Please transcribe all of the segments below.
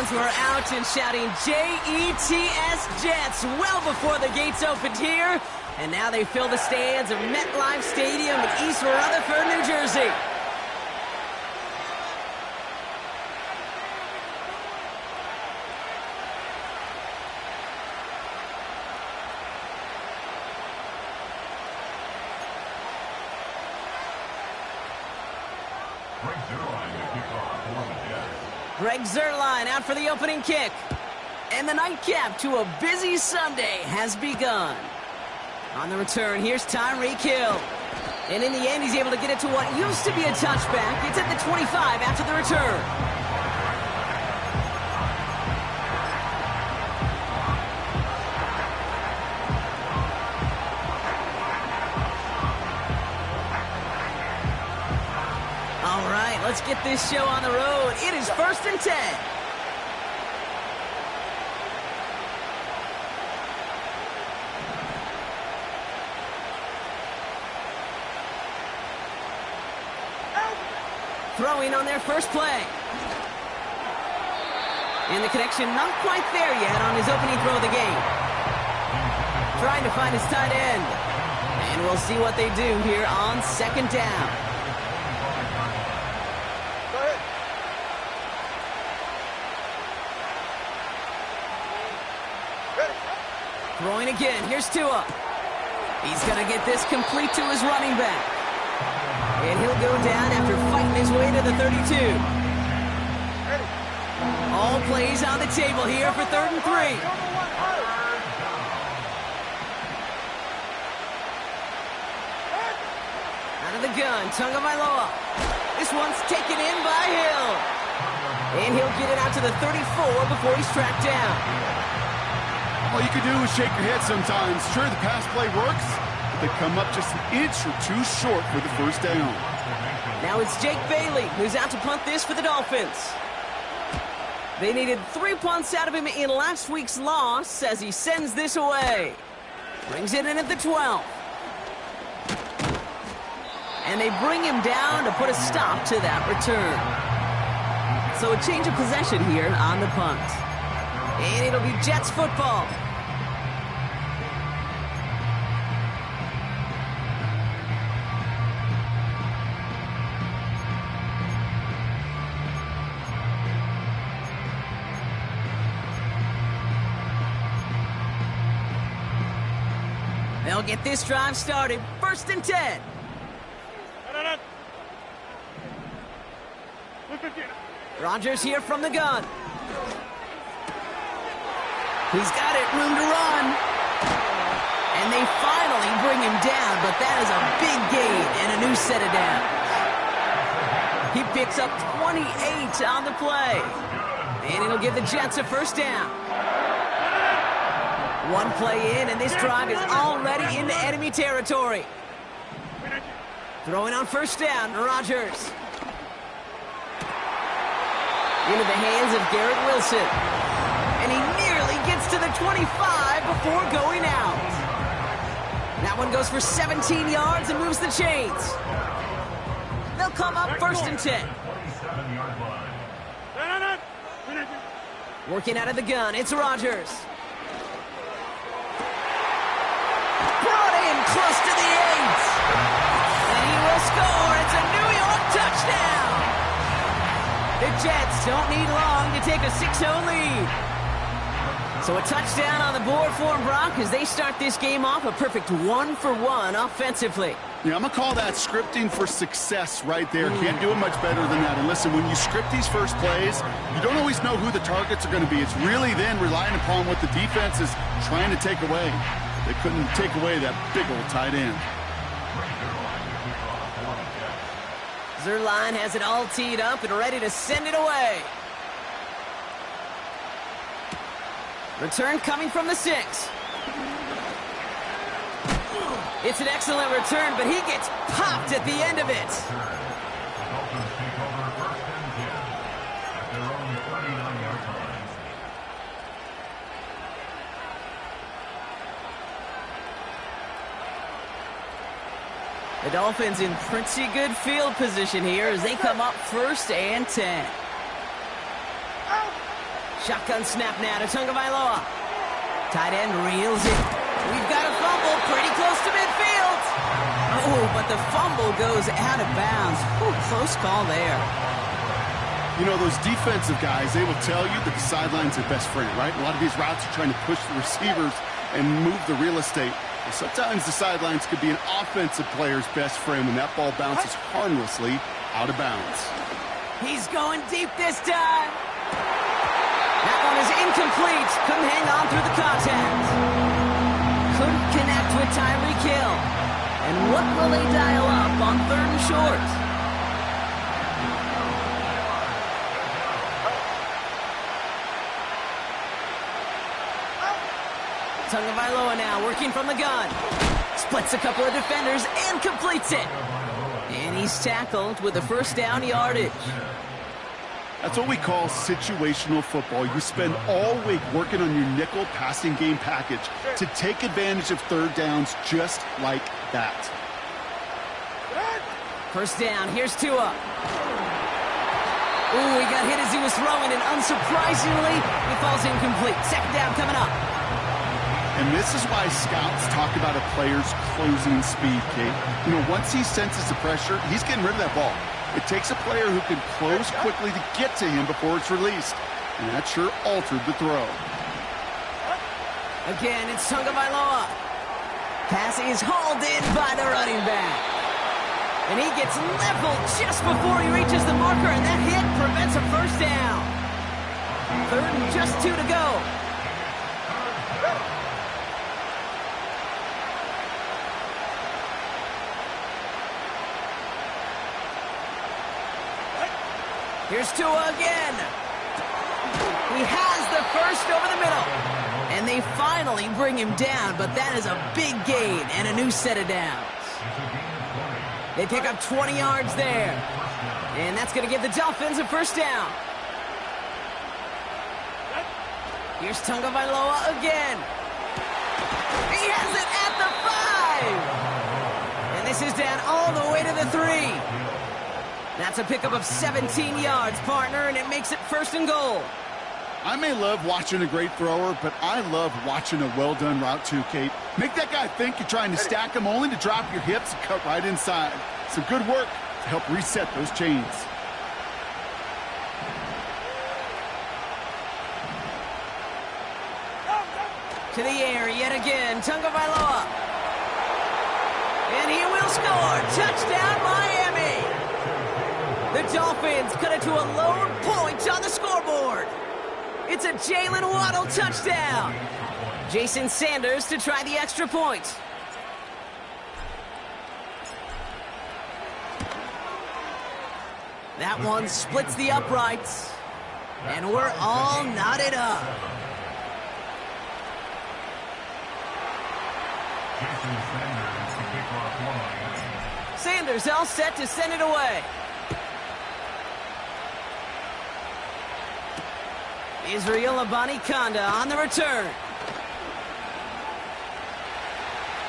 fans were out and shouting J-E-T-S Jets well before the gates opened here. And now they fill the stands of MetLife Stadium in East Rutherford, New Jersey. Greg Zerline out for the opening kick. And the nightcap to a busy Sunday has begun. On the return, here's Tyreek Hill. And in the end, he's able to get it to what used to be a touchback. It's at the 25 after the return. All right, let's get this show on the road. It is 1st and 10. Throwing on their first play. And the connection not quite there yet on his opening throw of the game. Trying to find his tight end. And we'll see what they do here on 2nd down. Go ahead. Ready. Throwing again. Here's Tua. He's going to get this complete to his running back. And he'll go down after fighting his way to the 32. Ready. All plays on the table here for 3rd and 3. Out of the gun, Tagovailoa. This one's taken in by Hill. And he'll get it out to the 34 before he's tracked down. All you can do is shake your head sometimes. Sure, the pass play works. They come up just an inch or two short for the 1st down. Now it's Jake Bailey who's out to punt this for the Dolphins. They needed 3 punts out of him in last week's loss as he sends this away. Brings it in at the 12. And they bring him down to put a stop to that return. So a change of possession here on the punt. And it'll be Jets football. They'll get this drive started. 1st and 10. Rodgers here from the gun. He's got it, room to run. And they finally bring him down, but that is a big gain and a new set of downs. He picks up 28 on the play. And it'll give the Jets a 1st down. One play in, and this drive is already into enemy territory. Throwing on 1st down, Rodgers. Into the hands of Garrett Wilson. And he nearly gets to the 25 before going out. That one goes for 17 yards and moves the chains. They'll come up 1st and 10. Working out of the gun, it's Rodgers. Brought in close to the 8. And he will score. It's a New York touchdown. The Jets don't need long to take a 6-0 lead. So a touchdown on the board for them, Brock, as they start this game off a perfect 1-for-1 offensively. Yeah, I'm going to call that scripting for success right there. Can't do it much better than that. And listen, when you script these first plays, you don't always know who the targets are going to be. It's really then relying upon what the defense is trying to take away. They couldn't take away that big old tight end. Zerline has it all teed up and ready to send it away. Return coming from the 6. It's an excellent return, but he gets popped at the end of it. The Dolphins in pretty good field position here as they come up 1st and 10. Shotgun snap now to Tagovailoa. Tight end reels it. We've got a fumble pretty close to midfield. Oh, but the fumble goes out of bounds. Ooh, close call there. You know, those defensive guys, they will tell you that the sideline's their best friend, right? A lot of these routes are trying to push the receivers and move the real estate. Well, sometimes the sidelines could be an offensive player's best friend when that ball bounces harmlessly out of bounds. He's going deep this time. That one is incomplete. Couldn't hang on through the contact. Couldn't connect with Tyreek Hill. And what will they dial up on 3rd and short? Tagovailoa now working from the gun. Splits a couple of defenders and completes it. And he's tackled with a first down yardage. That's what we call situational football. You spend all week working on your nickel passing game package to take advantage of 3rd downs just like that. First down, here's Tua. Ooh, he got hit as he was throwing, and unsurprisingly, he falls incomplete. Second down coming up. And this is why scouts talk about a player's closing speed, Kate. You know, once he senses the pressure, he's getting rid of that ball. It takes a player who can close quickly to get to him before it's released. And that sure altered the throw. Again, it's Tagovailoa. Pass is hauled in by the running back. And he gets leveled just before he reaches the marker, and that hit prevents a first down. 3rd and just 2 to go. Here's Tua again. He has the first over the middle. And they finally bring him down, but that is a big gain and a new set of downs. They pick up 20 yards there. And that's going to give the Dolphins a first down. Here's Tagovailoa again. He has it at the 5. And this is down all the way to the 3. That's a pickup of 17 yards, partner, and it makes it 1st and goal. I may love watching a great thrower, but I love watching a well-done route too, Kate. Make that guy think you're trying to stack him only to drop your hips and cut right inside. Some good work to help reset those chains. To the air yet again, Tagovailoa. And he will score. Touchdown, Miami. The Dolphins cut it to a lone point on the scoreboard. It's a Jalen Waddle touchdown. Jason Sanders to try the extra point. That one splits the uprights. And we're all knotted up. Sanders all set to send it away. Israel Abanikanda on the return.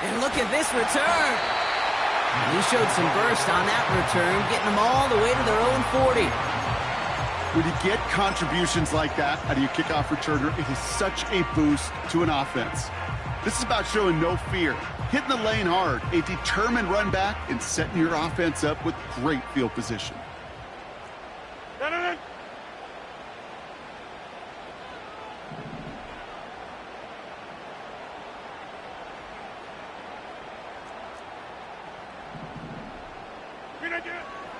And look at this return. He showed some burst on that return, getting them all the way to their own 40. When you get contributions like that out of your kickoff returner, it is such a boost to an offense. This is about showing no fear, hitting the lane hard, a determined run back, and setting your offense up with great field position.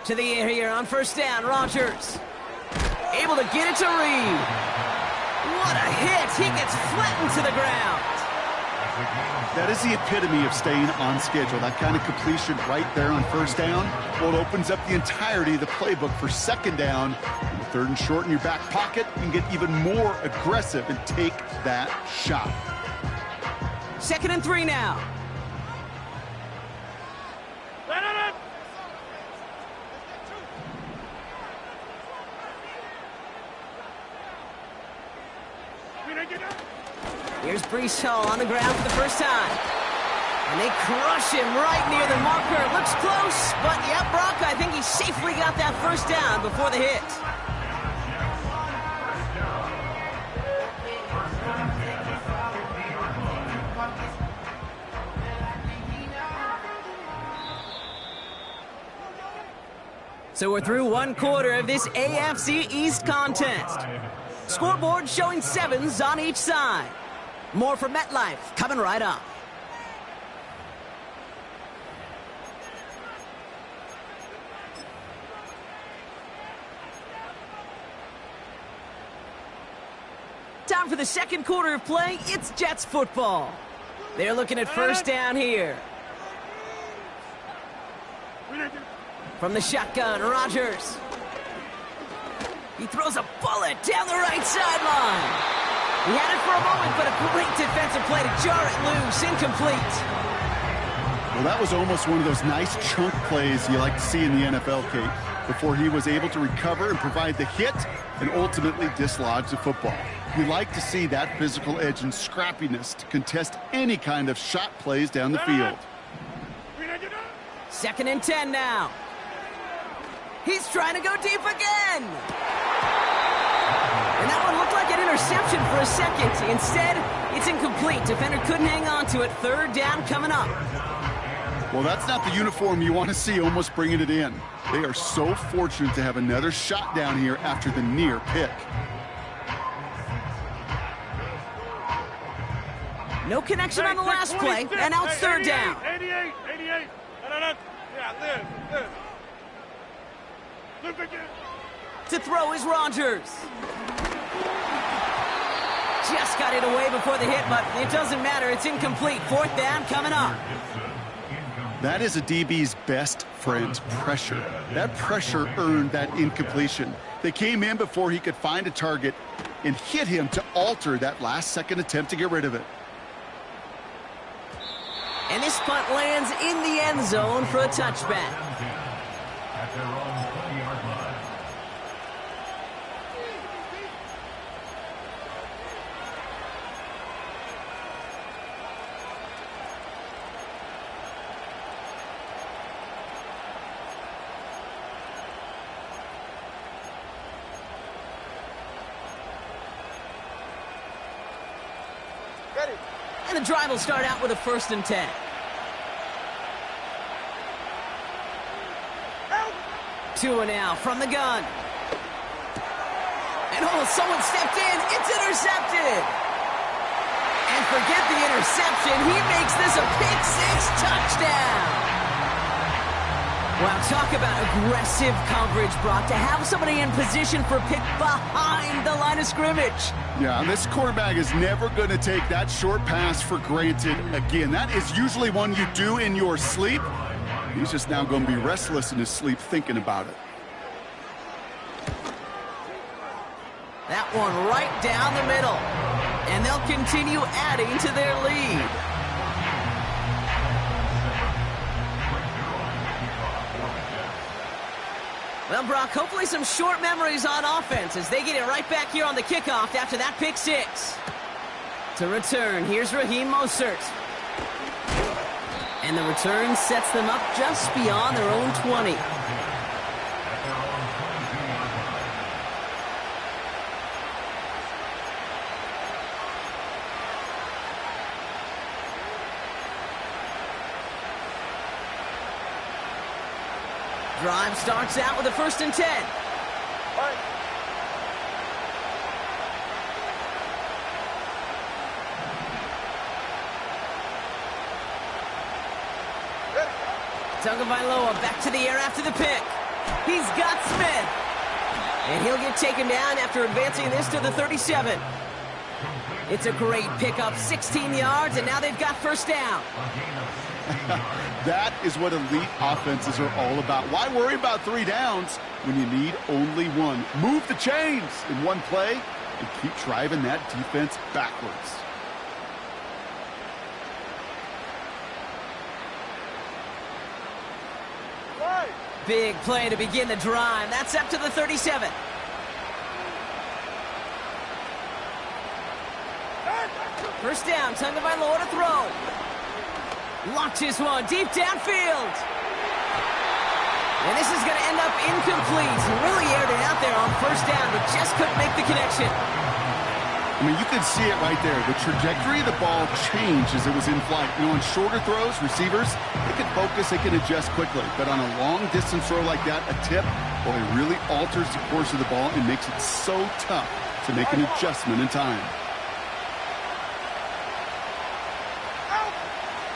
To the air here on first down, Rodgers. Able to get it to Reed. What a hit. He gets flattened to the ground. That is the epitome of staying on schedule. That kind of completion right there on first down. Well, it opens up the entirety of the playbook for second down. And 3rd and short in your back pocket, you can get even more aggressive and take that shot. 2nd and 3 now. Here's Breece Hall on the ground for the first time. And they crush him right near the marker. Looks close, but yeah, Brock, I think he safely got that first down before the hit. So we're through one quarter of this AFC East contest. Scoreboard showing 7s on each side. More from MetLife coming right up. Time for the second quarter of play. It's Jets football. They're looking at first down here. From the shotgun, Rodgers. He throws a bullet down the right sideline. He had it for a moment, but a great defensive play to jar it loose. Incomplete. Well, that was almost one of those nice chunk plays you like to see in the NFL, Kate, before he was able to recover and provide the hit and ultimately dislodge the football. You like to see that physical edge and scrappiness to contest any kind of shot plays down the field. 2nd and 10 now. He's trying to go deep again. And that one looked like an interception for a second. Instead, it's incomplete. Defender couldn't hang on to it. 3rd down coming up. Well, that's not the uniform you want to see almost bringing it in. They are so fortunate to have another shot down here after the near pick. No connection on the last play, and now it's 3rd down. 88. Yeah, live again. To throw is Rodgers. Just got it away before the hit, but it doesn't matter. It's incomplete. 4th down coming up. That is a DB's best friend, pressure. That pressure earned that incompletion. They came in before he could find a target and hit him to alter that last-second attempt to get rid of it. And this punt lands in the end zone for a touchback. At their own 20-yard line. Ready. And the drive will start out with a 1st and 10. Tua now from the gun. And someone stepped in. It's intercepted. And forget the interception. He makes this a pick-6 touchdown. Wow, talk about aggressive coverage, Brock. To have somebody in position for a pick behind the line of scrimmage. Yeah, and this quarterback is never going to take that short pass for granted again. That is usually one you do in your sleep. He's just now going to be restless in his sleep thinking about it. That one right down the middle. And they'll continue adding to their lead. Well, Brock, hopefully some short memories on offense as they get it right back here on the kickoff after that pick-6. To return, here's Raheem Mostert. And the return sets them up just beyond their own 20. Drive starts out with a 1st and 10. Right. Tagovailoa back to the air after the pick. He's got Smith. And he'll get taken down after advancing this to the 37. It's a great pickup, 16 yards, and now they've got 1st down. That is what elite offenses are all about. Why worry about 3 downs when you need only 1? Move the chains in one play and keep driving that defense backwards. Right. Big play to begin the drive. That's up to the 37. First down, Tagovailoa to throw. Launches one deep downfield. And this is going to end up incomplete. Really aired it out there on 1st down, but just couldn't make the connection. I mean, you can see it right there. The trajectory of the ball changed as it was in flight. You know, on shorter throws, receivers, they can focus, they can adjust quickly. But on a long distance throw like that, a tip, Well, he really alters the course of the ball and makes it so tough to make an adjustment in time.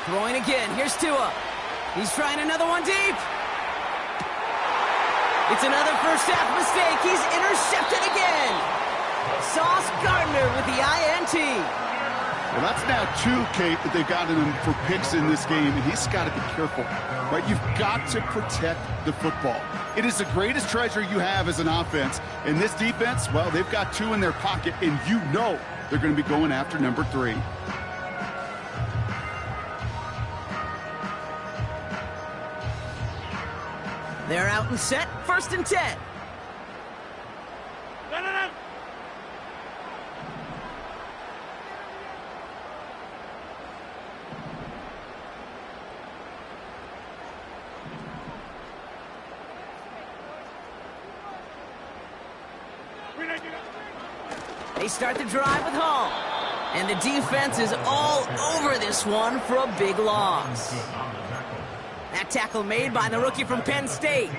Throwing again. Here's Tua. He's trying another one deep. It's another first half mistake. He's intercepted again. Sauce Gardner with the INT. Well, that's now 2, Kate, that they've gotten him for picks in this game, and he's got to be careful, right? You've got to protect the football. It is the greatest treasure you have as an offense. And this defense, well, they've got 2 in their pocket, and you know they're going to be going after number 3. They're out and set. 1st and 10. They start the drive with Hall. And the defense is all over this one for a big loss. That tackle made by the rookie from Penn State.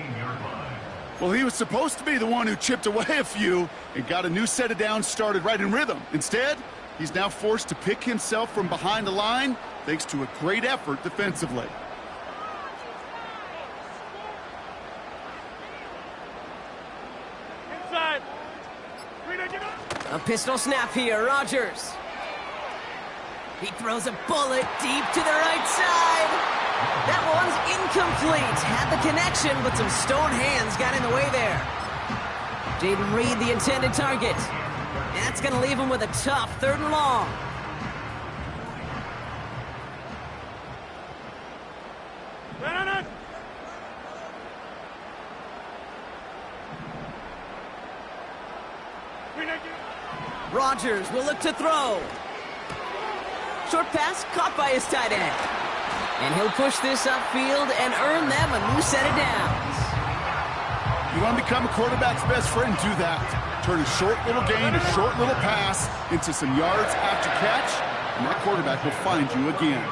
Well, he was supposed to be the one who chipped away a few and got a new set of downs started right in rhythm. Instead, he's now forced to pick himself from behind the line thanks to a great effort defensively. Inside. A pistol snap here, Rodgers. He throws a bullet deep to the right side. That one's incomplete. Had the connection, but some stone hands got in the way there. Jaden Reed, the intended target. And that's going to leave him with a tough 3rd and long. Rodgers will look to throw. Short pass caught by his tight end. And he'll push this upfield and earn them a new set of downs. You want to become a quarterback's best friend, do that. Turn a short little gain, a short little pass into some yards after catch, and that quarterback will find you again.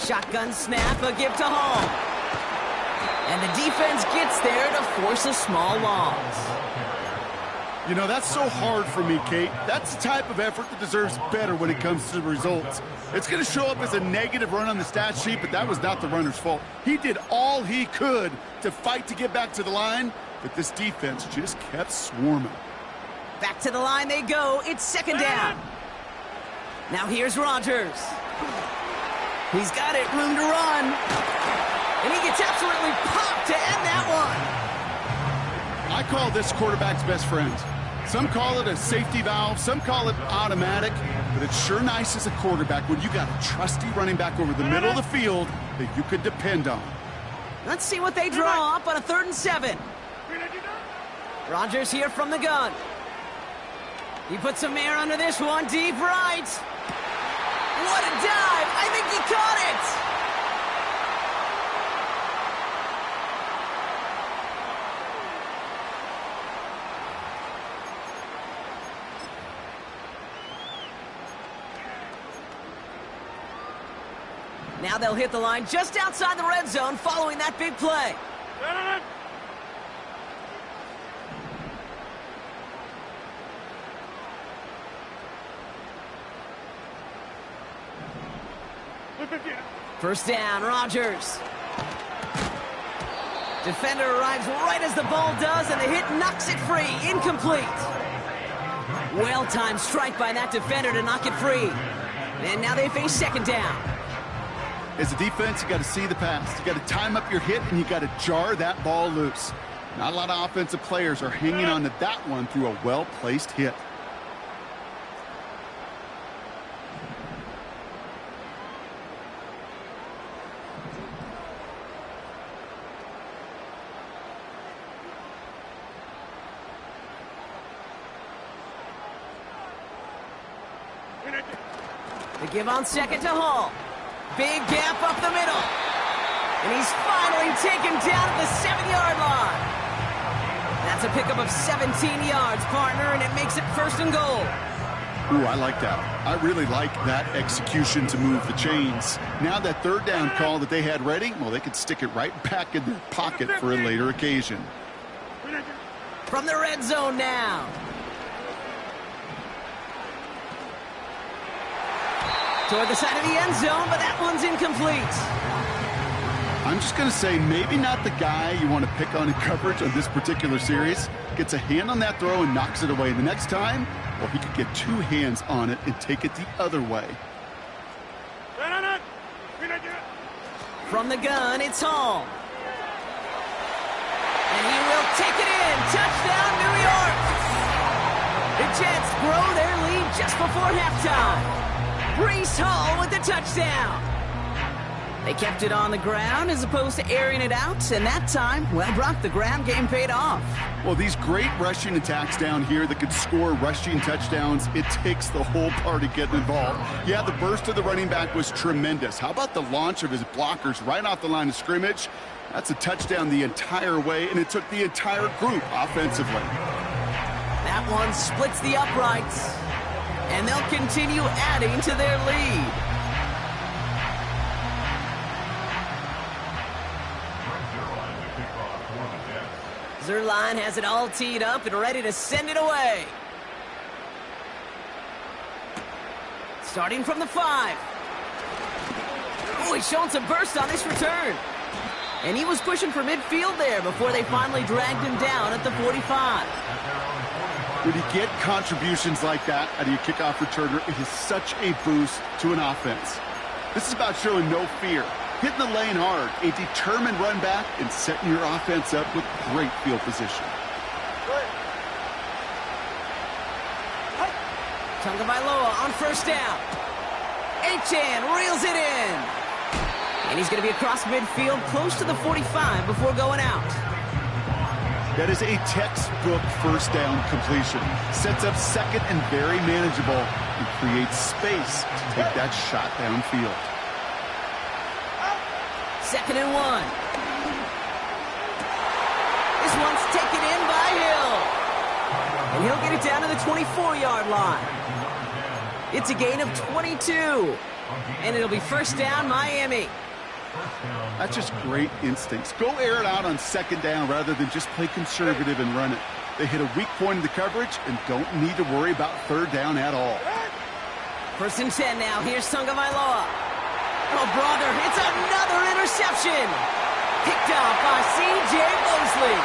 Shotgun snap, a give to Hall. And the defense gets there to force a small loss. You know, that's so hard for me, Kate. That's the type of effort that deserves better when it comes to the results. It's going to show up as a negative run on the stat sheet, but that was not the runner's fault. He did all he could to fight to get back to the line, but this defense just kept swarming. Back to the line they go. It's 2nd down. Now here's Rodgers. He's got it, room to run. And he gets absolutely popped to end that one. I call this quarterback's best friend. Some call it a safety valve, some call it automatic, but it's sure nice as a quarterback when you got a trusty running back over the middle of the field that you could depend on. Let's see what they draw up on a 3rd and 7. Rodgers here from the gun. He puts some air under this one, deep right. What a dive! I think he caught it! Now they'll hit the line just outside the red zone following that big play. First down, Rodgers. Defender arrives right as the ball does, and the hit knocks it free. Incomplete. Well-timed strike by that defender to knock it free. And now they face 2nd down. As a defense, you got to see the pass. You got to time up your hit, and you got to jar that ball loose. Not a lot of offensive players are hanging on to that one through a well-placed hit. The give on 2nd to Hall. Big gap up the middle. And he's finally taken down at the 7-yard line. That's a pickup of 17 yards, partner, and it makes it 1st and goal. Ooh, I like that. I really like that execution to move the chains. Now that third down call that they had ready, well, they could stick it right back in their pocket for a later occasion. From the red zone now. Toward the side of the end zone, but that one's incomplete. I'm just going to say maybe not the guy you want to pick on in coverage on this particular series. Gets a hand on that throw and knocks it away. The next time, well, he could get two hands on it and take it the other way. From the gun, it's Hall. And he will take it in. Touchdown, New York. The Jets grow their lead just before halftime. Breece Hall with the touchdown. They kept it on the ground as opposed to airing it out, and that time, well, Brock, the ground game paid off. Well, these great rushing attacks down here that could score rushing touchdowns, it takes the whole party getting involved. Yeah, the burst of the running back was tremendous. How about the launch of his blockers right off the line of scrimmage? That's a touchdown the entire way, and it took the entire group offensively. That one splits the uprights, and they'll continue adding to their lead. Zerline has it all teed up and ready to send it away. Starting from the 5. Oh, he's showing some burst on this return. And he was pushing for midfield there before they finally dragged him down at the 45. When you get contributions like that out of your kickoff returner, it is such a boost to an offense. This is about showing no fear, hitting the lane hard, a determined run back, and setting your offense up with great field position. Tagovailoa on first down. Achane reels it in. And he's going to be across midfield close to the 45 before going out. That is a textbook first down completion. Sets up second and very manageable and creates space to take that shot downfield. 2nd and 1. This one's taken in by Hill. And he'll get it down to the 24-yard line. It's a gain of 22. And it'll be first down, Miami. That's just great instincts. Go air it out on 2nd down rather than just play conservative and run it. They hit a weak point in the coverage and don't need to worry about 3rd down at all. 1st and 10 now. Here's Tagovailoa. Oh, brother, it's another interception. Picked off by C.J. Mosley.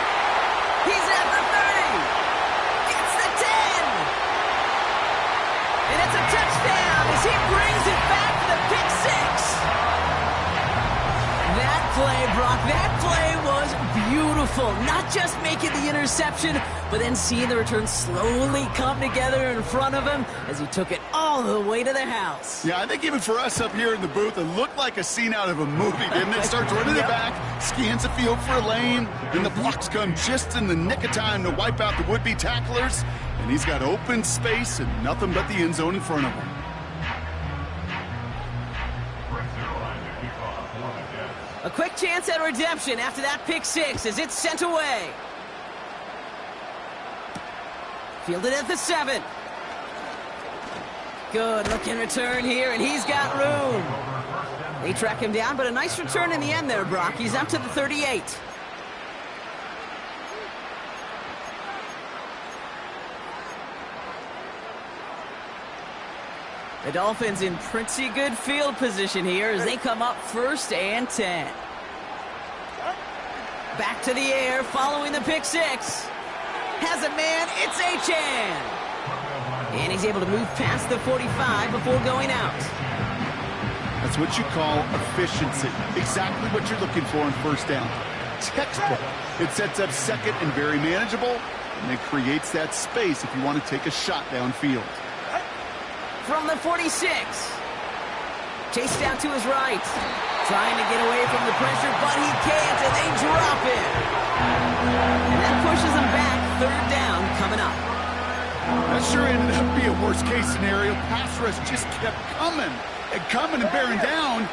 He's at the 30. Gets the 10. And it's a touchdown as he brings it back to the pick 6. That play, Brock, that play was beautiful. Not just making the interception, but then seeing the return slowly come together in front of him as he took it all the way to the house. Yeah, I think even for us up here in the booth, it looked like a scene out of a movie, didn't it? Starts running it back, scans the field for a lane, and the blocks come just in the nick of time to wipe out the would-be tacklers, and he's got open space and nothing but the end zone in front of him. A quick chance at redemption after that pick 6 as it's sent away. Fielded at the 7. Good looking return here, and he's got room. They track him down, but a nice return in the end there, Brock. He's up to the 38. The Dolphins in pretty good field position here as they come up 1st and 10. Back to the air following the pick 6. Has a man, it's Achane. And he's able to move past the 45 before going out. That's what you call efficiency. Exactly what you're looking for on 1st down. Textbook. It sets up 2nd and very manageable, and it creates that space if you want to take a shot downfield. From the 46. Chased down to his right. Trying to get away from the pressure, but he can't, and they drop it. And that pushes him back. 3rd down coming up. That sure ended up being a worst-case scenario. Pass rush just kept coming and bearing down,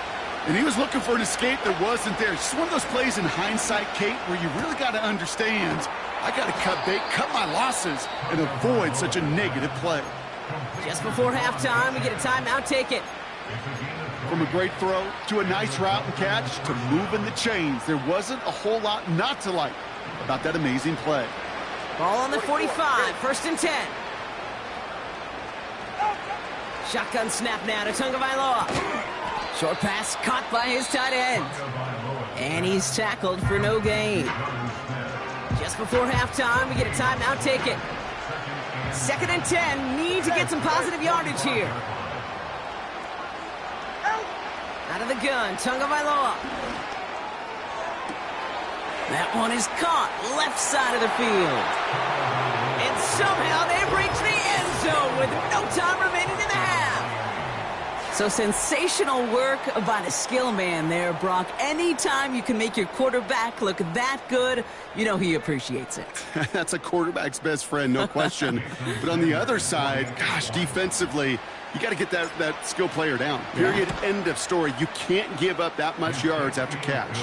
and he was looking for an escape that wasn't there. It's one of those plays in hindsight, Kate, where you really got to understand, I got to cut bait, cut my losses, and avoid such a negative play. Just before halftime, we get a timeout. Take it. From a great throw to a nice route and catch to moving the chains, there wasn't a whole lot not to like about that amazing play. Ball on the 45, 1st and 10. Shotgun snap now to Tagovailoa. Short pass caught by his tight end. And he's tackled for no gain. Just before halftime, we get a timeout. Take it. 2nd and 10. Need to get some positive yardage here. Out of the gun, Tagovailoa. That one is caught, left side of the field. And somehow they've reached the end zone with no time remaining in the half. So sensational work by the skill man there, Brock. Anytime you can make your quarterback look that good, you know he appreciates it. That's a quarterback's best friend, no question. But on the other side, gosh, defensively, you got to get that skill player down. Period, end of story. You can't give up that much yards after catch.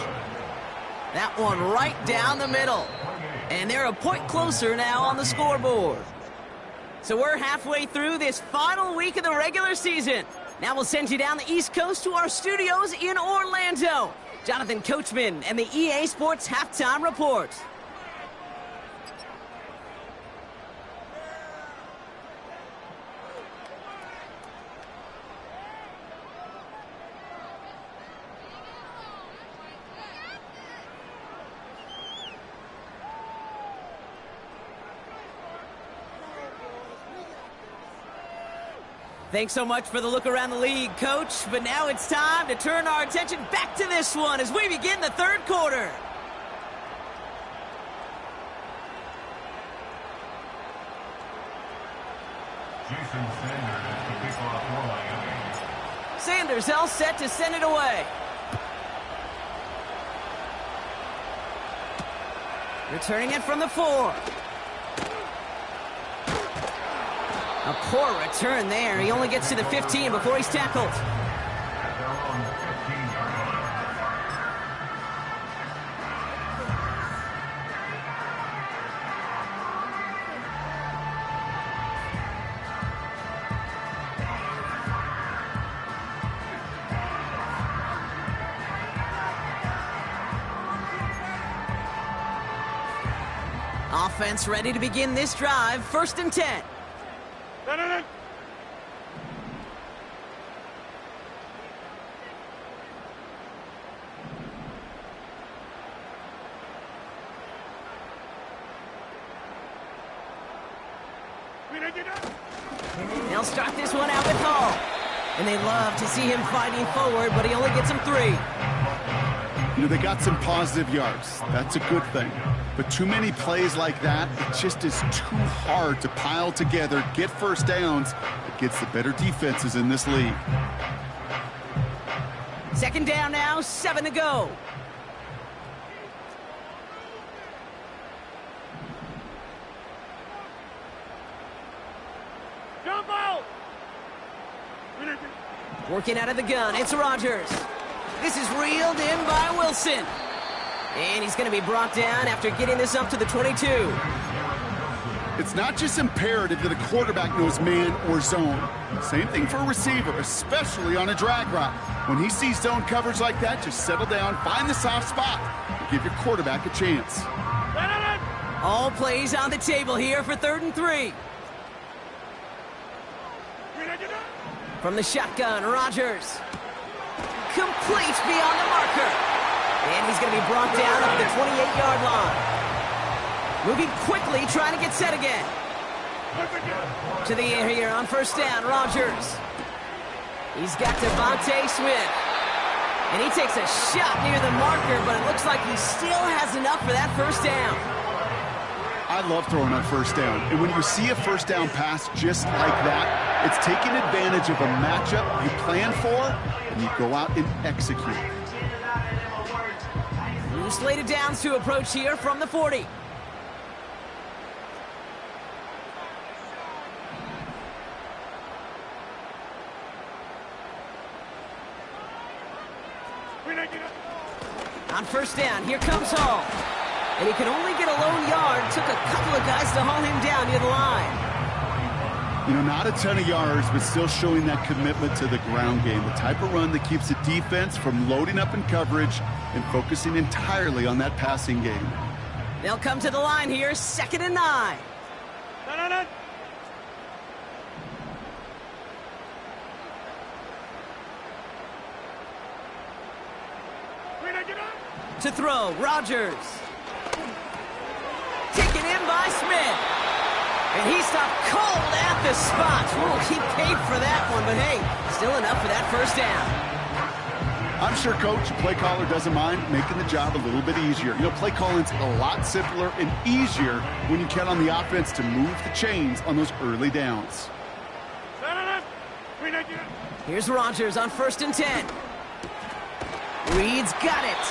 That one right down the middle. And they're a point closer now on the scoreboard. So we're halfway through this final week of the regular season. Now we'll send you down the East Coast to our studios in Orlando. Jonathan Coachman and the EA Sports Halftime Report. Thanks so much for the look around the league, Coach. But now it's time to turn our attention back to this one as we begin the 3rd quarter. Jason Sanders is the kickoff line. Sanders all set to send it away. Returning it from the 4. A poor return there. He only gets to the 15 before he's tackled. At their own 15-yard line. Offense ready to begin this drive. 1st and 10. No. They'll start this one out with Hall. And they love to see him fighting forward, but he only gets him 3. You know, they got some positive yards. That's a good thing. But too many plays like that, it just is too hard to pile together, get first downs against the better defenses in this league. 2nd down now, 7 to go. Jump out! Working out of the gun, it's Rodgers. This is reeled in by Wilson. And he's going to be brought down after getting this up to the 22. It's not just imperative that a quarterback knows man or zone. Same thing for a receiver, especially on a drag route. When he sees zone coverage like that, just settle down, find the soft spot, and give your quarterback a chance. All plays on the table here for 3rd and 3. From the shotgun, Rodgers. Complete beyond the marker. And he's going to be brought down at the 28-yard line. Moving quickly, trying to get set again. To the air here on 1st down, Rodgers. He's got Devontae Smith. And he takes a shot near the marker, but it looks like he still has enough for that 1st down. I love throwing on 1st down. And when you see a 1st down pass just like that, it's taking advantage of a matchup you plan for, and you go out and execute. New slated downs to approach here from the 40. On 1st down, here comes Hall. And he can only get a lone yard. Took a couple of guys to haul him down near the line. You know, not a ton of yards, but still showing that commitment to the ground game. The type of run that keeps the defense from loading up in coverage and focusing entirely on that passing game. They'll come to the line here, 2nd and 9. No. To throw, Rodgers. Taken in by Smith. And he stopped cold at the spot. Ooh, he paid for that one, but hey, still enough for that first down. I'm sure Coach, play caller doesn't mind making the job a little bit easier. You know, play calling's a lot simpler and easier when you count on the offense to move the chains on those early downs. Here's Rodgers on 1st and 10. Reed's got it.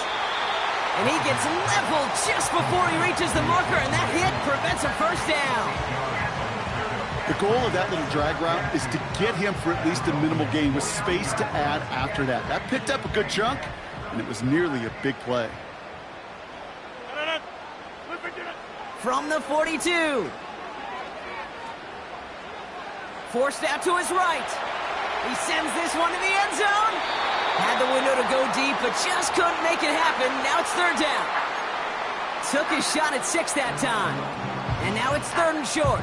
And he gets leveled just before he reaches the marker, and that hit prevents a first down. The goal of that little drag route is to get him for at least a minimal gain with space to add after that. That picked up a good chunk, and it was nearly a big play. From the 42. Forced out to his right. He sends this one to the end zone. Had the window to go deep, but just couldn't make it happen. Now it's 3rd down. Took his shot at 6 that time. And now it's 3rd and short.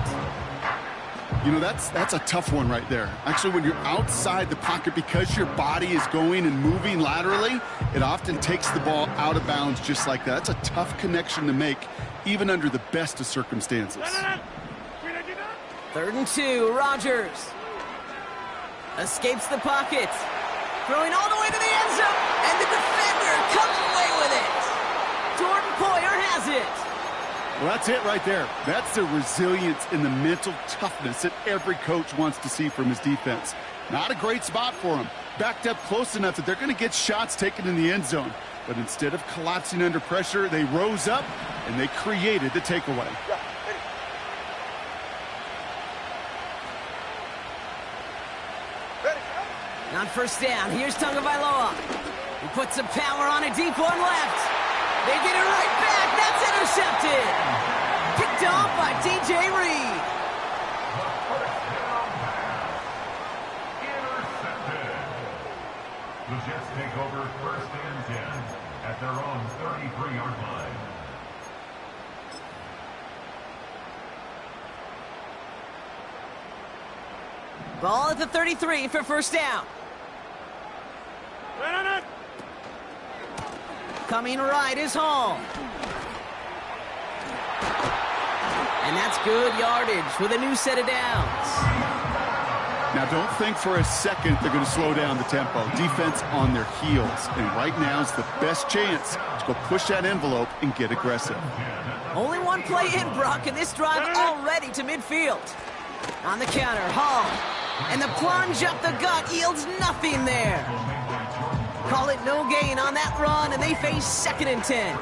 You know, that's a tough one right there. Actually, when you're outside the pocket, because your body is going and moving laterally, it often takes the ball out of bounds just like that. That's a tough connection to make, even under the best of circumstances. 3rd and 2, Rodgers. Escapes the pocket. Throwing all the way to the end zone. And the defender comes away with it. Jordan Poyer has it. Well, that's it right there. That's the resilience and the mental toughness that every coach wants to see from his defense. Not a great spot for him. Backed up close enough that they're going to get shots taken in the end zone. But instead of collapsing under pressure, they rose up and they created the takeaway. On 1st down, here's Tagovailoa. He puts some power on a deep one left. They get it right back. That's intercepted. Picked off by DJ Reed. Intercepted. The Jets take over 1st and 10 at their own 33-yard line. Ball at the 33 for 1st down. Coming right is Hall. And that's good yardage with a new set of downs. Now, don't think for a second they're going to slow down the tempo. Defense on their heels. And right now is the best chance to go push that envelope and get aggressive. Only one play in, Brock, and this drive already to midfield. On the counter, Hall. And the plunge up the gut yields nothing there. Call it no gain on that run, and they face 2nd and 10.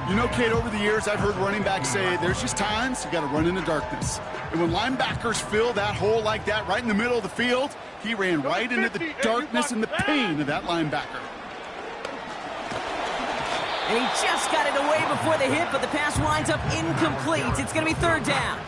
You know, Kate, over the years, I've heard running backs say there's just times you got to run in the darkness. And when linebackers fill that hole like that right in the middle of the field, he ran right into the darkness and the pain of that linebacker. And he just got it away before the hit, but the pass winds up incomplete. It's going to be 3rd down.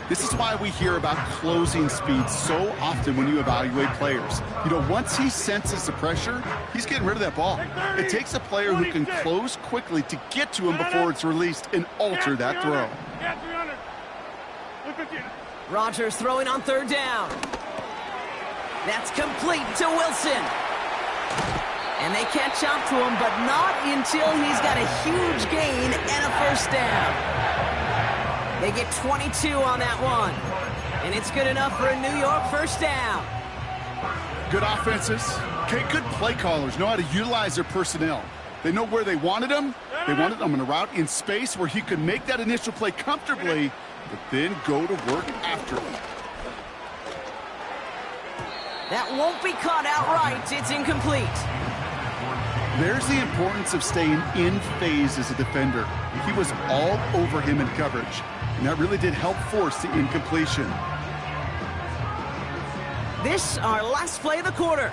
This is why we hear about closing speed so often when you evaluate players. You know, once he senses the pressure, he's getting rid of that ball. It takes a player who can close quickly to get to him before it's released and alter that throw. Rodgers throwing on 3rd down. That's complete to Wilson. And they catch up to him, but not until he's got a huge gain and a 1st down. They get 22 on that one. And it's good enough for a New York 1st down. Good offenses. Okay, good play callers know how to utilize their personnel. They know where they wanted him. They wanted him on a route in space where he could make that initial play comfortably, but then go to work after it. That won't be caught outright. It's incomplete. There's the importance of staying in phase as a defender. He was all over him in coverage, and that really did help force the incompletion. This our last play of the quarter.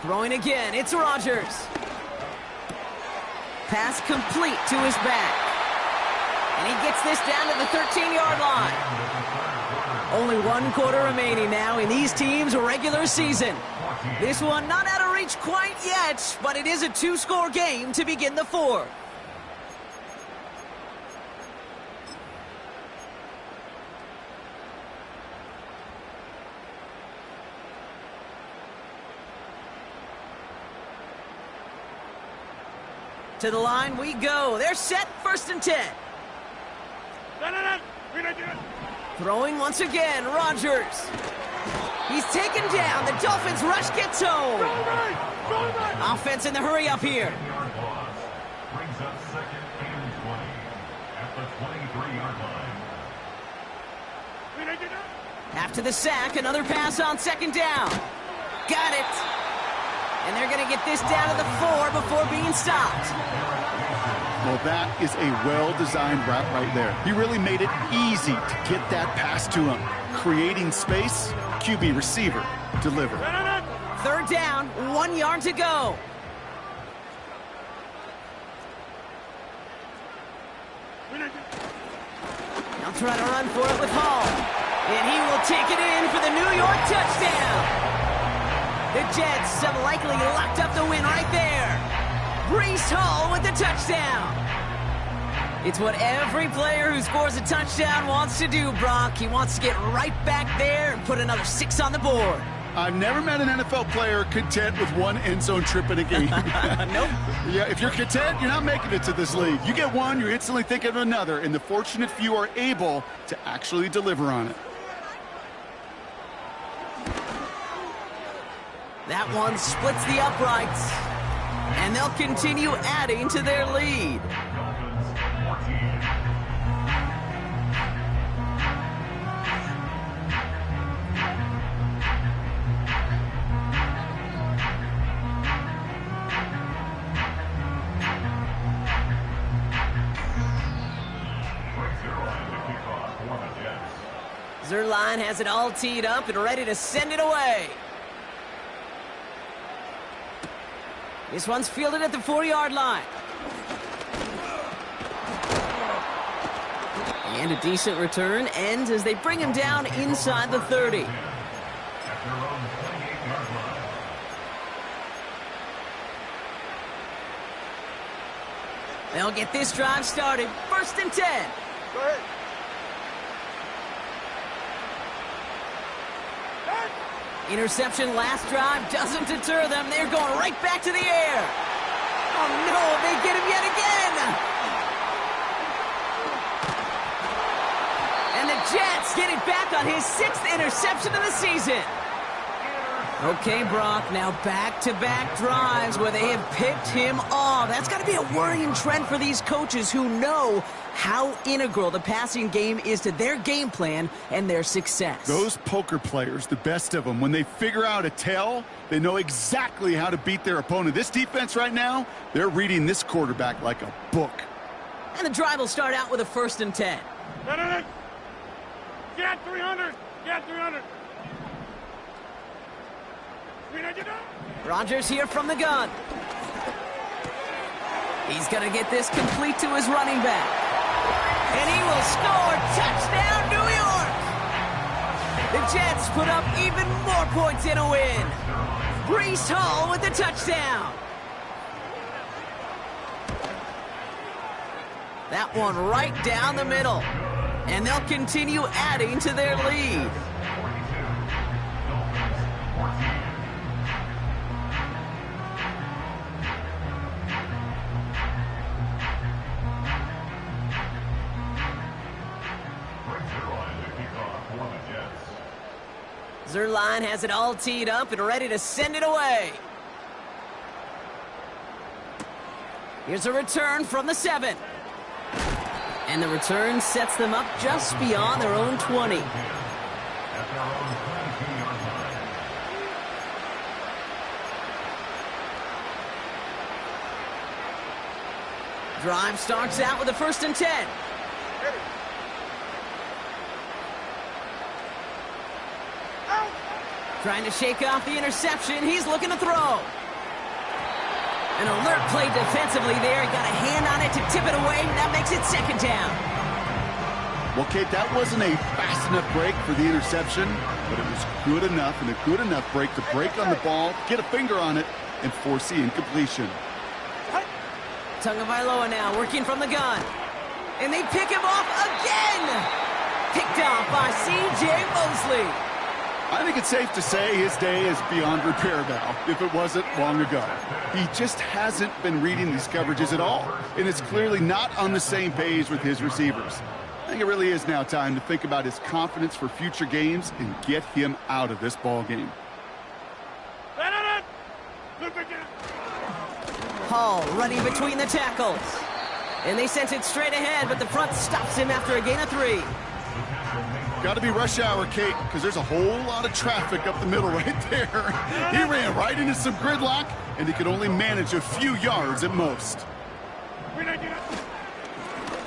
Throwing again, it's Rodgers. Pass complete to his back. And he gets this down to the 13-yard line. Only one quarter remaining now in these teams' regular season. This one not out of reach quite yet, but it is a two-score game to begin the fourth. To the line we go. They're set, 1st and 10. Throwing once again, Rodgers. He's taken down. The Dolphins rush gets home. Offense in the hurry up here. Brings up 2nd and 20 at the 23-yard line. After the sack, another pass on 2nd down. Got it. And they're going to get this down to the 4 before being stopped. Well, that is a well-designed route right there. He really made it easy to get that pass to him. Creating space, QB receiver, deliver. 3rd down, 1 yard to go. They'll try to run for it with Hall. And he will take it in for the New York touchdown. The Jets have likely locked up the win right there. Breece Hall with the touchdown. It's what every player who scores a touchdown wants to do, Brock. He wants to get right back there and put another 6 on the board. I've never met an NFL player content with one end zone trip in a game. Nope. Yeah, if you're content, you're not making it to this league. You get one, you're instantly thinking of another, and the fortunate few are able to actually deliver on it. That one splits the uprights, and they'll continue adding to their lead. Zerline has it all teed up and ready to send it away. This one's fielded at the 4-yard line. And a decent return ends as they bring him down inside the 30. They'll get this drive started. 1st and 10. Go ahead. Interception last drive doesn't deter them. They're going right back to the air. Oh, no, they get him yet again. And the Jets get it back on his 6th interception of the season. Okay, Brock, now back-to-back drives where they have picked him off. That's got to be a worrying trend for these coaches who know how integral the passing game is to their game plan and their success. Those poker players, the best of them, when they figure out a tell, they know exactly how to beat their opponent. This defense right now, they're reading this quarterback like a book. And the drive will start out with a 1st and 10. Get 300. Get 300. Rodgers here from the gun. He's going to get this complete to his running back. And he will score. Touchdown, New York! The Jets put up even more points in a win. Breece Hall with the touchdown. That one right down the middle. And they'll continue adding to their lead. Zerline has it all teed up and ready to send it away. Here's a return from the 7. And the return sets them up just beyond their own 20. Drive starts out with a 1st and 10. Trying to shake off the interception. He's looking to throw. An alert play defensively there. Got a hand on it to tip it away. That makes it 2nd down. Well, Kate, that wasn't a fast enough break for the interception, but it was good enough and a good enough break to break on the ball, get a finger on it, and force the incompletion. Tagovailoa now working from the gun. And they pick him off again! Picked off by C.J. Mosley. I think it's safe to say his day is beyond repair now, if it wasn't long ago. He just hasn't been reading these coverages at all, and it's clearly not on the same page with his receivers. I think it really is now time to think about his confidence for future games and get him out of this ball game. Hall running between the tackles. And they sent it straight ahead, but the front stops him after a gain of 3. Got to be rush hour, Kate, because there's a whole lot of traffic up the middle right there. He ran right into some gridlock, and he could only manage a few yards at most.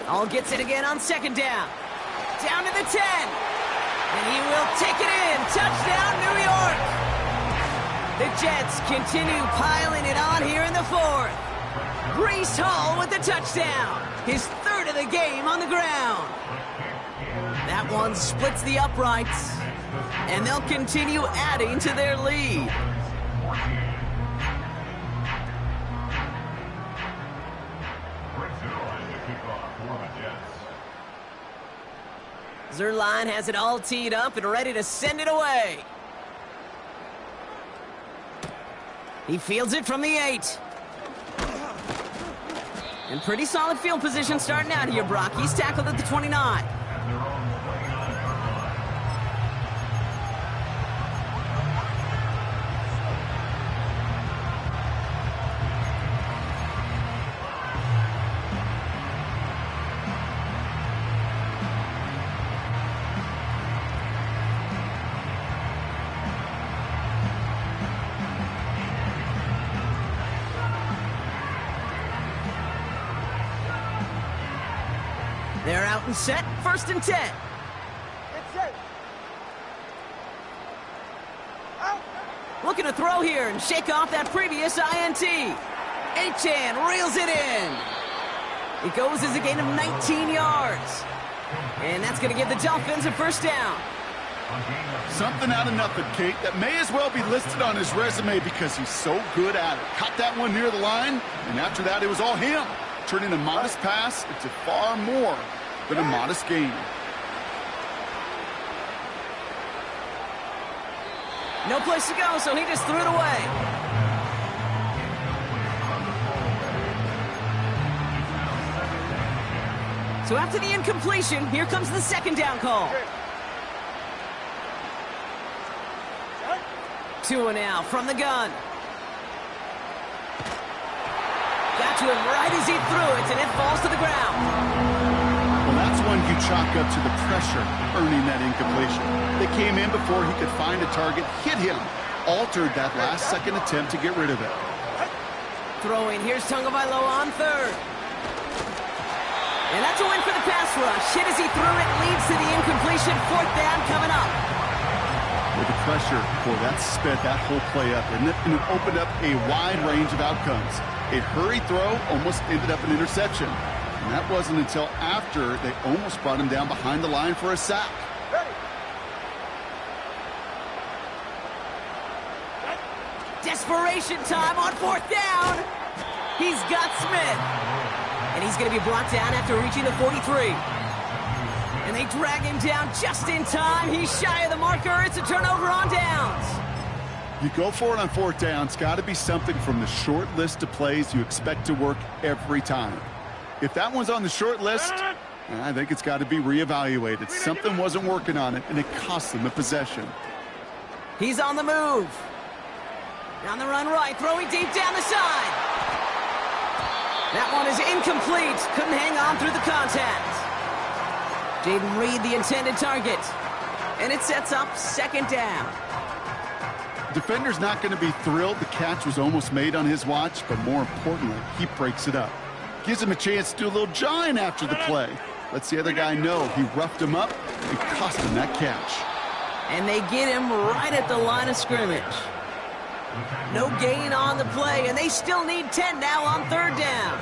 Hall gets it again on second down. Down to the 10. And he will take it in. Touchdown, New York. The Jets continue piling it on here in the 4th. Breece Hall with the touchdown. His 3rd of the game on the ground. That one splits the uprights. And they'll continue adding to their lead. Zerline has it all teed up and ready to send it away. He fields it from the 8. And pretty solid field position starting out here, Brock. He's tackled at the 29. They're out and set, 1st and 10. Looking to throw here and shake off that previous INT. Achane reels it in. It goes as a gain of 19 yards. And that's going to give the Dolphins a 1st down. Something out of nothing, Kate, that may as well be listed on his resume because he's so good at it. Caught that one near the line, and after that it was all him. Turning a modest pass into far more than a modest gain. No place to go, so he just threw it away. So after the incompletion, here comes the 2nd down call. Tua now from the gun. Got to him right as he threw it, and it falls to the ground. Well, that's one you chalk up to the pressure earning that incompletion. They came in before he could find a target, hit him, altered that last-second attempt to get rid of it. Throwing, here's Tagovailoa on 3rd. And that's a win for the pass rush. Hit as he threw it, leads to the incompletion. 4th down coming up. With the pressure, boy, that sped that whole play up, and it opened up a wide range of outcomes. A hurried throw almost ended up an interception. And that wasn't until after they almost brought him down behind the line for a sack. Desperation time on 4th down. He's got Smith. And he's going to be brought down after reaching the 43. And they drag him down just in time. He's shy of the marker. It's a turnover on downs. You go for it on 4th down. It's got to be something from the short list of plays you expect to work every time. If that one's on the short list, I think it's got to be reevaluated. Something wasn't working on it, and it cost them the possession. He's on the move. On the run right, throwing deep down the side. That one is incomplete. Couldn't hang on through the contact. Jaden Reed, the intended target. And it sets up 2nd down. Defender's not going to be thrilled the catch was almost made on his watch, but more importantly, he breaks it up. Gives him a chance to do a little jawing after the play. Lets the other guy know he roughed him up and cost him that catch. And they get him right at the line of scrimmage. No gain on the play, and they still need 10 now on 3rd down.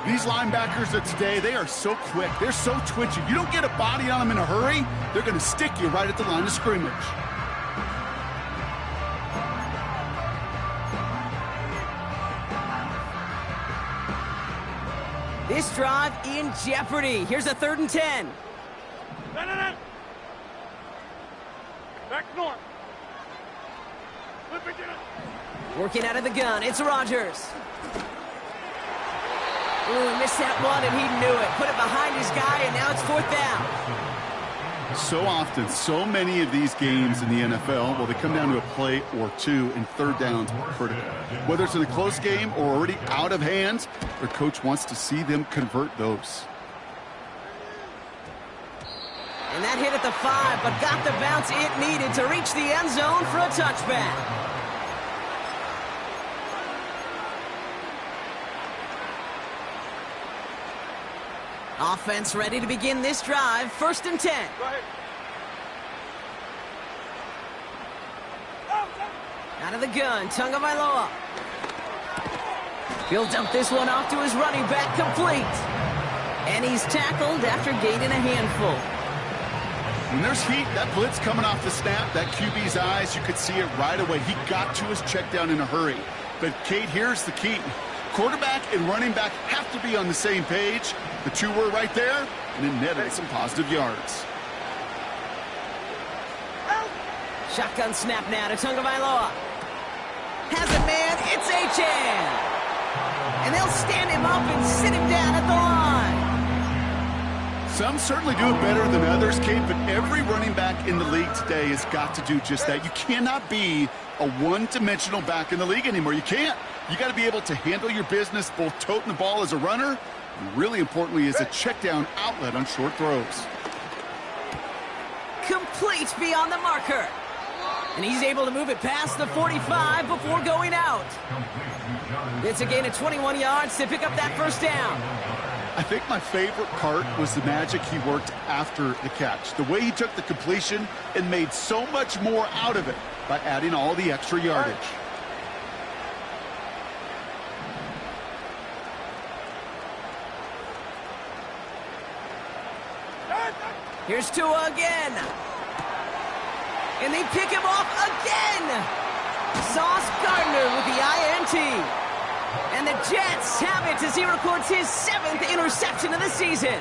These linebackers of today, they are so quick. They're so twitchy. You don't get a body on them in a hurry, they're going to stick you right at the line of scrimmage. This drive in jeopardy. Here's a 3rd and 10. No. Back north. Flip it, get it. Working out of the gun, it's Rodgers. Ooh, missed that one, and he knew it. Put it behind his guy, and now it's 4th down. So often, so many of these games in the NFL, well, they come down to a play or two, and 3rd downs are critical. Whether it's in a close game or already out of hands, their coach wants to see them convert those. And that hit at the 5, but got the bounce it needed to reach the end zone for a touchback. Offense ready to begin this drive. 1st and 10. Go ahead. Out of the gun, Tagovailoa. He'll dump this one off to his running back, complete. And he's tackled after gaining a handful. When there's heat, that blitz coming off the snap, that QB's eyes, you could see it right away. He got to his check down in a hurry. But, Kate, here's the key. Quarterback and running back have to be on the same page. The two were right there, and it netted some positive yards. Shotgun snap now to Tagovailoa. Has it, man. It's Achan. And they'll stand him up and sit him down at the line. Some certainly do it better than others, Kate, but every running back in the league today has got to do just that. You cannot be a one-dimensional back in the league anymore. You can't. You got to be able to handle your business, both toting the ball as a runner, and really importantly as a check-down outlet on short throws. Complete beyond the marker. And he's able to move it past the 45 before going out. It's a gain of 21 yards to pick up that 1st down. I think my favorite part was the magic he worked after the catch. The way he took the completion and made so much more out of it by adding all the extra yardage. Here's Tua again. And they pick him off again. Sauce Gardner with the INT. And the Jets have it as he records his 7th interception of the season.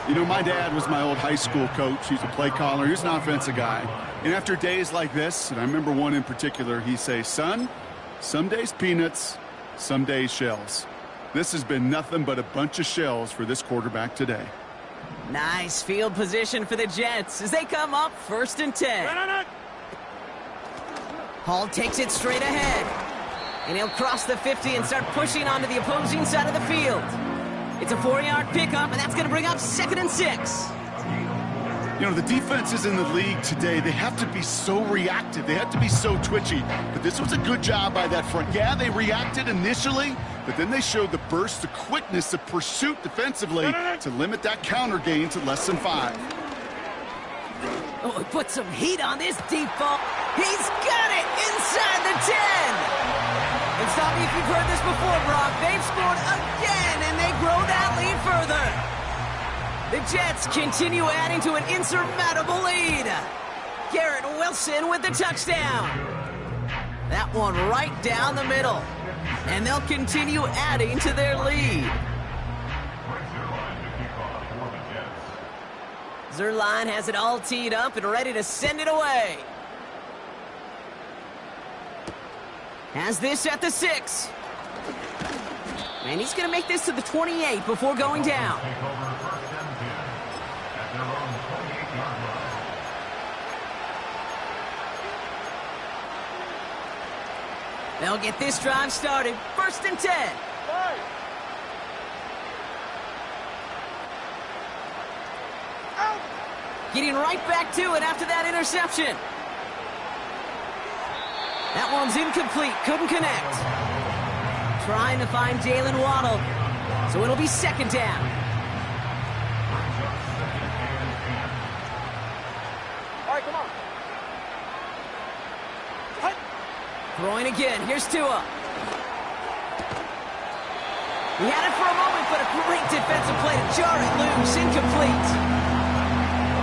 You know, my dad was my old high school coach. He's a play caller. He was an offensive guy. And after days like this, and I remember one in particular, he'd say, son, some days peanuts, some days shells. This has been nothing but a bunch of shells for this quarterback today. Nice field position for the Jets as they come up 1st and 10. Hall takes it straight ahead. And he'll cross the 50 and start pushing onto the opposing side of the field. It's a 4-yard pickup, and that's going to bring up 2nd and 6. You know, the defenses in the league today, they have to be so reactive. They have to be so twitchy. But this was a good job by that front. Yeah, they reacted initially, but then they showed the burst, the quickness, the pursuit defensively to limit that counter gain to less than 5. Oh, he put some heat on this deep ball. He's got it inside the 10. And stop me if you've heard this before, Brock. They've scored again, and they grow that lead further. The Jets continue adding to an insurmountable lead. Garrett Wilson with the touchdown. That one right down the middle. And they'll continue adding to their lead. Zerline has it all teed up and ready to send it away. Has this at the 6. And he's going to make this to the 28 before going down. They'll get this drive started. 1st and 10. Getting right back to it after that interception. That one's incomplete. Couldn't connect. Trying to find Jalen Waddle. So it'll be 2nd down. All right, come on. Throwing again. Here's Tua. He had it for a moment, but a great defensive play to jar it loose. Incomplete.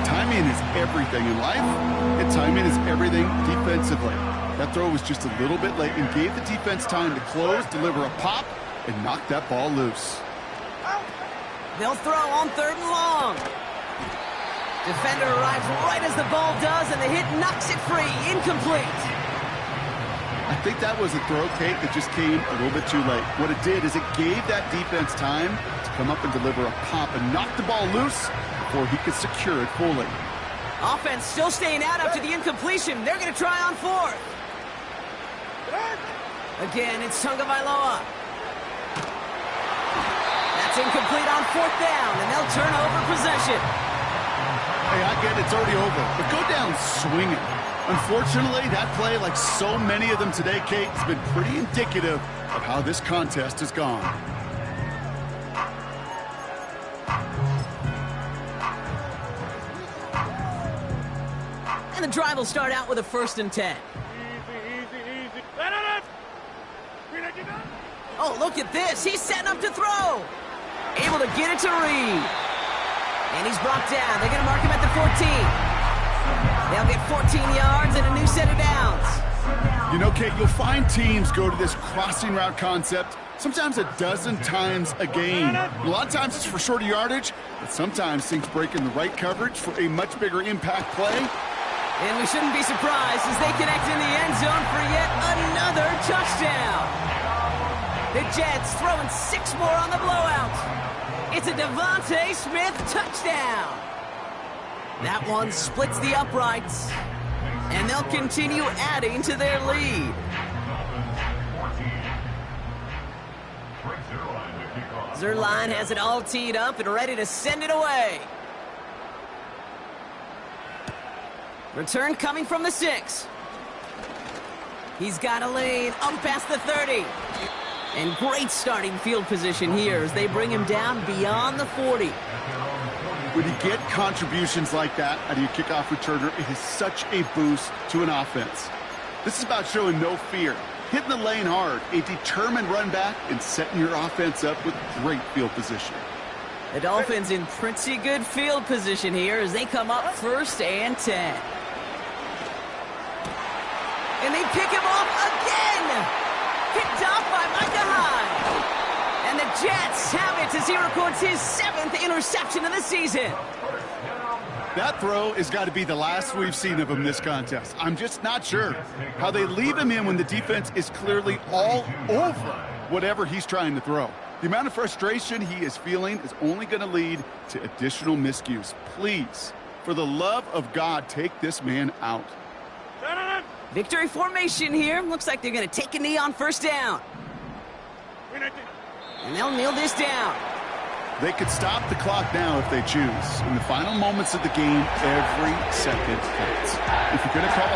Timing is everything in life, and timing is everything defensively. That throw was just a little bit late and gave the defense time to close, deliver a pop, and knock that ball loose. They'll throw on 3rd and long. Defender arrives right as the ball does, and the hit knocks it free. Incomplete. I think that was a throw, Kate, that just came a little bit too late. What it did is it gave that defense time to come up and deliver a pop and knock the ball loose before he could secure it fully. Offense still staying out after the incompletion. They're going to try on 4th. Again, it's Tagovailoa. That's incomplete on 4th down, and they'll turn over possession. Hey, I get it's already over, but go down swinging. Unfortunately, that play, like so many of them today, Kate, has been pretty indicative of how this contest has gone. And the drive will start out with a 1st and 10. Easy. Oh, look at this. He's setting up to throw. Able to get it to Reed. And he's brought down. They're going to mark him at the 14. They'll get 14 yards and a new set of downs. You know, Kate, you'll find teams go to this crossing route concept sometimes a dozen times a game. A lot of times it's for shorter yardage, but sometimes things break in the right coverage for a much bigger impact play. And we shouldn't be surprised as they connect in the end zone for yet another touchdown. The Jets throwing 6 more on the blowout. It's a Devontae Smith touchdown. That one splits the uprights, and they'll continue adding to their lead. Zerline has it all teed up and ready to send it away. Return coming from the 6. He's got a lane up past the 30. And great starting field position here as they bring him down beyond the 40. When you get contributions like that out of your kickoff returner, it is such a boost to an offense. This is about showing no fear, hitting the lane hard, a determined run back, and setting your offense up with great field position. The Dolphins in pretty good field position here as they come up 1st and 10. And they pick him off again! Picked off by Micah Hyde. And the Jets have it as he records his 7th interception of the season. That throw has got to be the last we've seen of him this contest. I'm just not sure how they leave him in when the defense is clearly all over whatever he's trying to throw. The amount of frustration he is feeling is only going to lead to additional miscues. Please, for the love of God, take this man out. Victory formation here. Looks like they're going to take a knee on 1st down. And they'll kneel this down. They could stop the clock now if they choose. In the final moments of the game, every second counts. If you're going to call